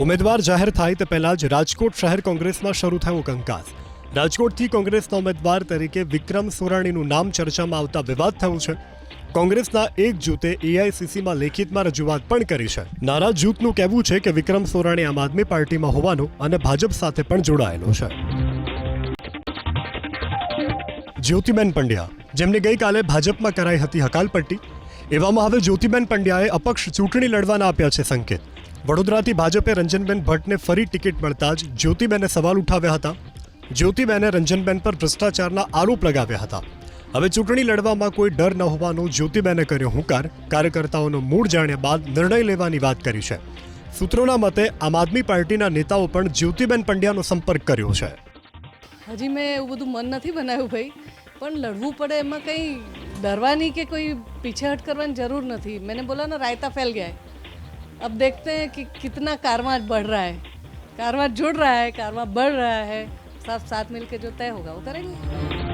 ઉમેદવાર જાહેર થાય તે પહેલા જ રાજકોટ શહેર કોંગ્રેસમાં શરૂ થયો કંકાસ। રાજકોટથી કોંગ્રેસના ઉમેદવાર તરીકે વિક્રમ સોરાણીનું નામ ચર્ચામાં આવતા વિવાદ થયો છે। કોંગ્રેસના એક જૂથે એઆઈસીસીમાં લેખિતમાં રજૂઆત પણ કરી છે। નારાજ જૂથનું કહેવું છે કે વિક્રમ સોરાણી આમ આદમી પાર્ટીમાં હોવાનો અને ભાજપ સાથે પણ જોડાયેલો છે। જ્યોતિબેન પંડ્યા, જેમની ગઈકાલે ભાજપમાં કરાઈ હતી હકાલપટ્ટી, એવામાં હવે જ્યોતિબેન પંડ્યાએ અપક્ષ ચૂંટણી લડવાના આપ્યા છે સંકેત। વડોદરાથી ભાજપે રંજનબેન ભટ્ટને ફરી ટિકિટ મળતા જ જ્યોતિબેને સવાલ ઉઠાવ્યા હતા। જ્યોતિબેને રંજનબેન પર ભ્રષ્ટાચારના આરોપ લગાવ્યા હતા। હવે ચૂંટણી લડવામાં કોઈ ડર ન હોવાનો જ્યોતિબેને કર્યો હુંકાર। કાર્યકર્તાઓનો મૂળ જાણ્યા બાદ નિર્ણય લેવાની વાત કરી છે। સૂત્રોના મતે આમ આદમી પાર્ટીના નેતાઓ પણ જ્યોતિબેન પંડ્યાનો સંપર્ક કર્યો છે। હજી મેં એવું બધું મન નથી બનાવ્યું ભાઈ, પણ લડવું પડે એમાં કંઈ डरवानी के कोई पीछे हट करवानी जरूर नहीं। मैंने बोला ना, रायता फैल गया है। अब देखते हैं कि कितना कारवां बढ़ रहा है, कारवां जुड़ रहा है, कारवां बढ़ रहा है। सब साथ मिलकर जो तय होगा वो करेंगे।